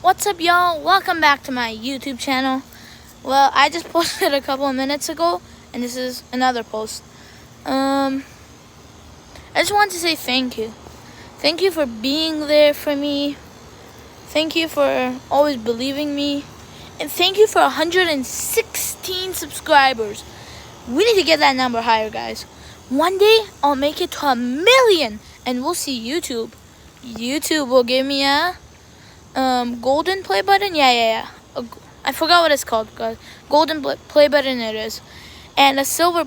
What's up, y'all? Welcome back to my YouTube channel. Well, I just posted a couple of minutes ago, and this is another post. I just want to say thank you. Thank you for being there for me. Thank you for always believing me. And thank you for 116 subscribers. We need to get that number higher, guys. One day, I'll make it to 1 million, and we'll see YouTube. YouTube will give me a golden play button. I forgot what it's called, guys. Golden play button it is, and a silver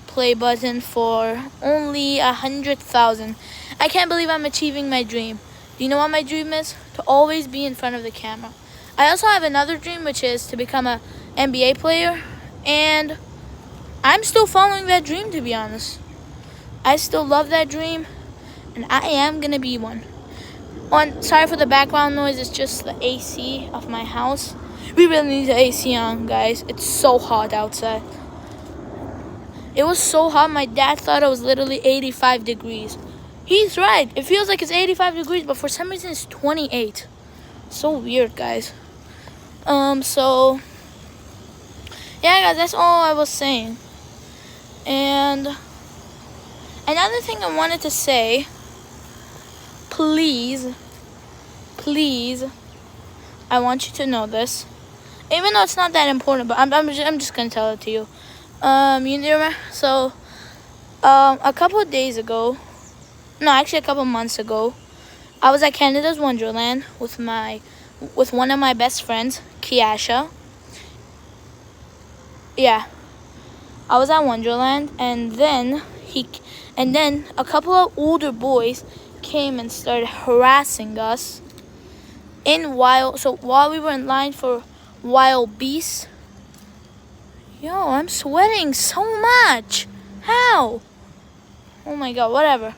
play button for only 100,000. I can't believe I'm achieving my dream. Do you know what my dream is? To always be in front of the camera. I also have another dream, which is to become a NBA player, and I'm still following that dream, to be honest. I still love that dream, and I am gonna be one. Sorry for the background noise, it's just the AC of my house. We really need the AC on, guys. It's so hot outside. It was so hot, my dad thought it was literally 85 degrees. He's right, it feels like it's 85 degrees, but for some reason it's 28. So weird, guys. So, yeah, guys, that's all I was saying. And another thing I wanted to say, please, I want you to know this. Even though it's not that important, but I'm just gonna tell it to you. You remember? So, a couple of days ago, no, actually a couple of months ago, I was at Canada's Wonderland with one of my best friends, Kiasha. Yeah, I was at Wonderland, and then a couple of older boys came and started harassing us while we were in line for Wild Beasts. Yo, I'm sweating so much. How? Oh my god, whatever.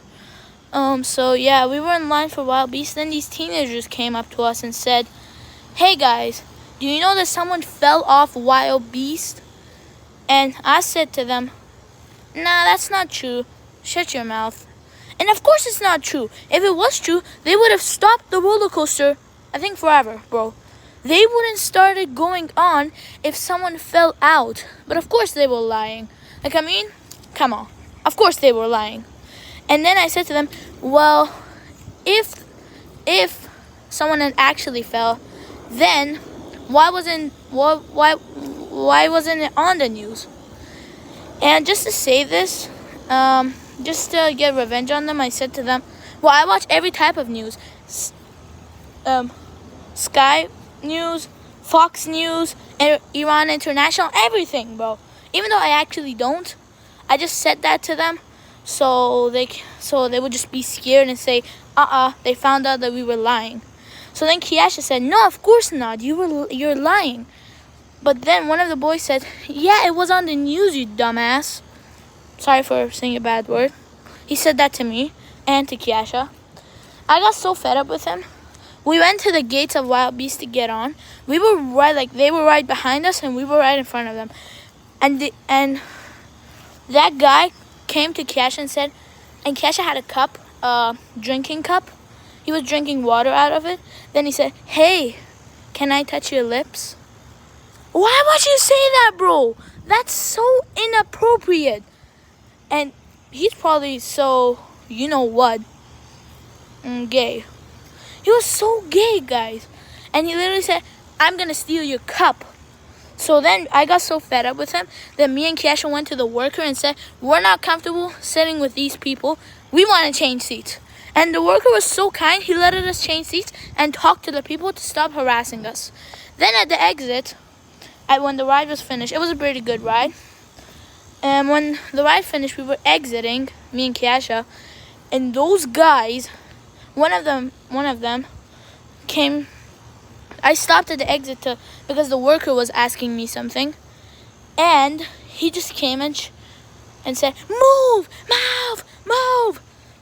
So yeah, we were in line for Wild Beasts. Then these teenagers came up to us and said, "Hey guys, do you know that someone fell off Wild Beast?" And I said to them, "Nah, that's not true. Shut your mouth." And of course it's not true. If it was true, they would have stopped the roller coaster, I think forever, bro. They wouldn't started going on if someone fell out. But of course they were lying. Come on. Of course they were lying. And then I said to them, well, if someone had actually fell, then why wasn't it on the news? And just to say this, just to get revenge on them, I said to them, well, I watch every type of news. Sky News, Fox News, Iran International, everything, bro. Even though I actually don't, I just said that to them so they would just be scared and say, they found out that we were lying. So then Kiasha said, no, of course not, you're lying. But then one of the boys said, yeah, it was on the news, you dumbass. Sorry for saying a bad word. He said that to me and to Kiasha. I got so fed up with him. We went to the gates of Wild Beast to get on. They were right behind us, and we were right in front of them. And that guy came to Kiasha and said, and Kiasha had a cup, drinking cup. He was drinking water out of it. Then he said, hey, can I touch your lips? Why would you say that, bro? That's so inappropriate. And he's probably so, you know what, gay. He was so gay, guys. And he literally said, I'm going to steal your cup. So then I got so fed up with him that me and Kiasha went to the worker and said, we're not comfortable sitting with these people. We want to change seats. And the worker was so kind, he let us change seats and talk to the people to stop harassing us. Then at the exit, when the ride was finished, it was a pretty good ride. And when the ride finished, we were exiting, me and Kiasha. And those guys, one of them came. I stopped at the exit because the worker was asking me something, and he just came and said, move.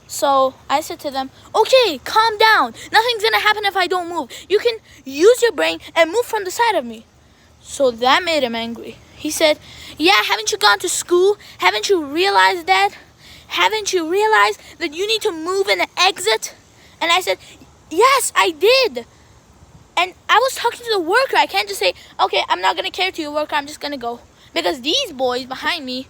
So I said to them, okay, calm down. Nothing's gonna happen if I don't move. You can use your brain and move from the side of me. So that made him angry. He said, yeah, haven't you gone to school? Haven't you realized that? Haven't you realized that you need to move in the exit? And I said, yes, I did. And I was talking to the worker. I can't just say, okay, I'm not going to cater to your worker. I'm just going to go. Because these boys behind me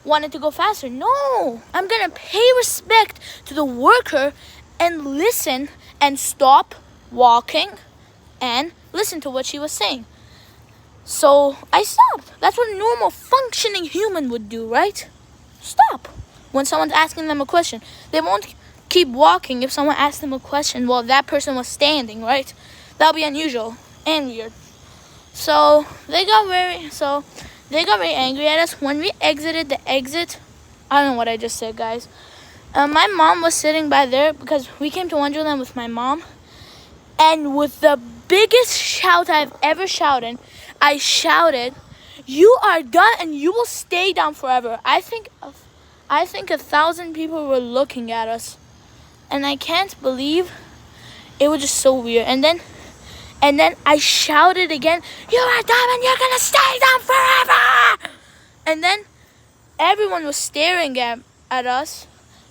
wanted to go faster. No, I'm going to pay respect to the worker and listen and stop walking and listen to what she was saying. So I stopped. That's what a normal functioning human would do, right? Stop. When someone's asking them a question, they won't keep walking if someone asks them a question while that person was standing, right? That would be unusual and weird. So they got very angry at us when we exited the exit. I don't know what I just said, guys. My mom was sitting by there because we came to Wonderland with my mom, and with the biggest shout I've ever shouted, I shouted, "You are done and you will stay down forever." I think 1,000 people were looking at us, and I can't believe it was just so weird. And then I shouted again, "You are done and you're gonna stay down forever!" And then everyone was staring at us,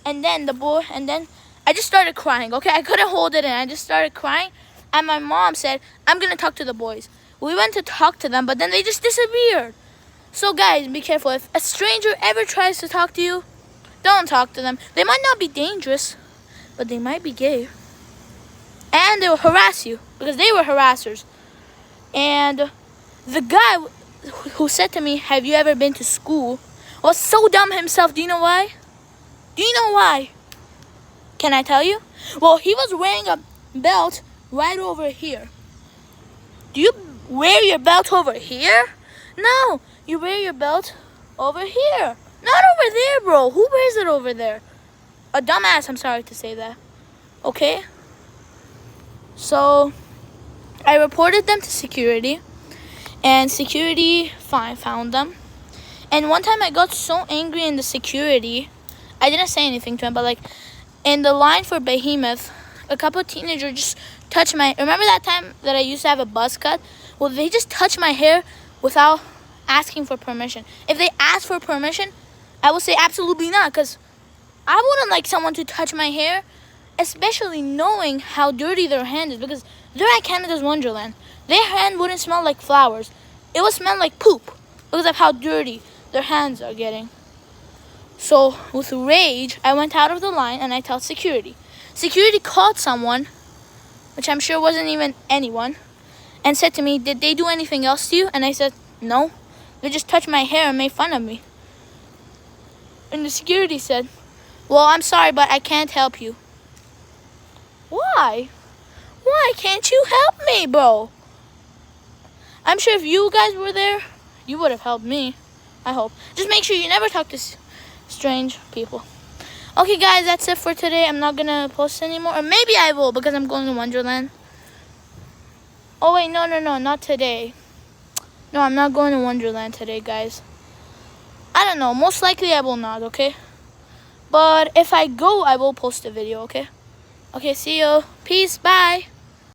and then I just started crying. Okay, I couldn't hold it in. I just started crying, and my mom said, "I'm gonna talk to the boys." We went to talk to them, but then they just disappeared. So guys, be careful. If a stranger ever tries to talk to you, don't talk to them. They might not be dangerous, but they might be gay. And they will harass you, because they were harassers. And the guy who said to me, "Have you ever been to school?" was so dumb himself. Do you know why? Do you know why? Can I tell you? Well, he was wearing a belt right over here. Do you wear your belt over here? No, you wear your belt over here. Not over there, bro. Who wears it over there? A dumbass, I'm sorry to say that. Okay? So, I reported them to security, and security found them. And one time I got so angry in the security, I didn't say anything to him, but like in the line for Behemoth, a couple of teenagers just touched my... Remember that time that I used to have a buzz cut? Well, they just touched my hair without asking for permission. If they asked for permission, I would say absolutely not, because I wouldn't like someone to touch my hair, especially knowing how dirty their hand is, because they're at Canada's Wonderland. Their hand wouldn't smell like flowers. It would smell like poop because of how dirty their hands are getting. So with rage, I went out of the line and I told security. Security called someone, which I'm sure wasn't even anyone, and said to me, "Did they do anything else to you?" And I said, "No, they just touched my hair and made fun of me." And the security said, "Well, I'm sorry, but I can't help you." Why? Why can't you help me, bro? I'm sure if you guys were there, you would have helped me. I hope. Just make sure you never talk to strange people. Okay, guys, that's it for today. I'm not going to post anymore. Or maybe I will, because I'm going to Wonderland. Oh, wait, no, not today. No, I'm not going to Wonderland today, guys. I don't know. Most likely I will not, okay? But if I go, I will post a video, okay? Okay, see you. Peace. Bye.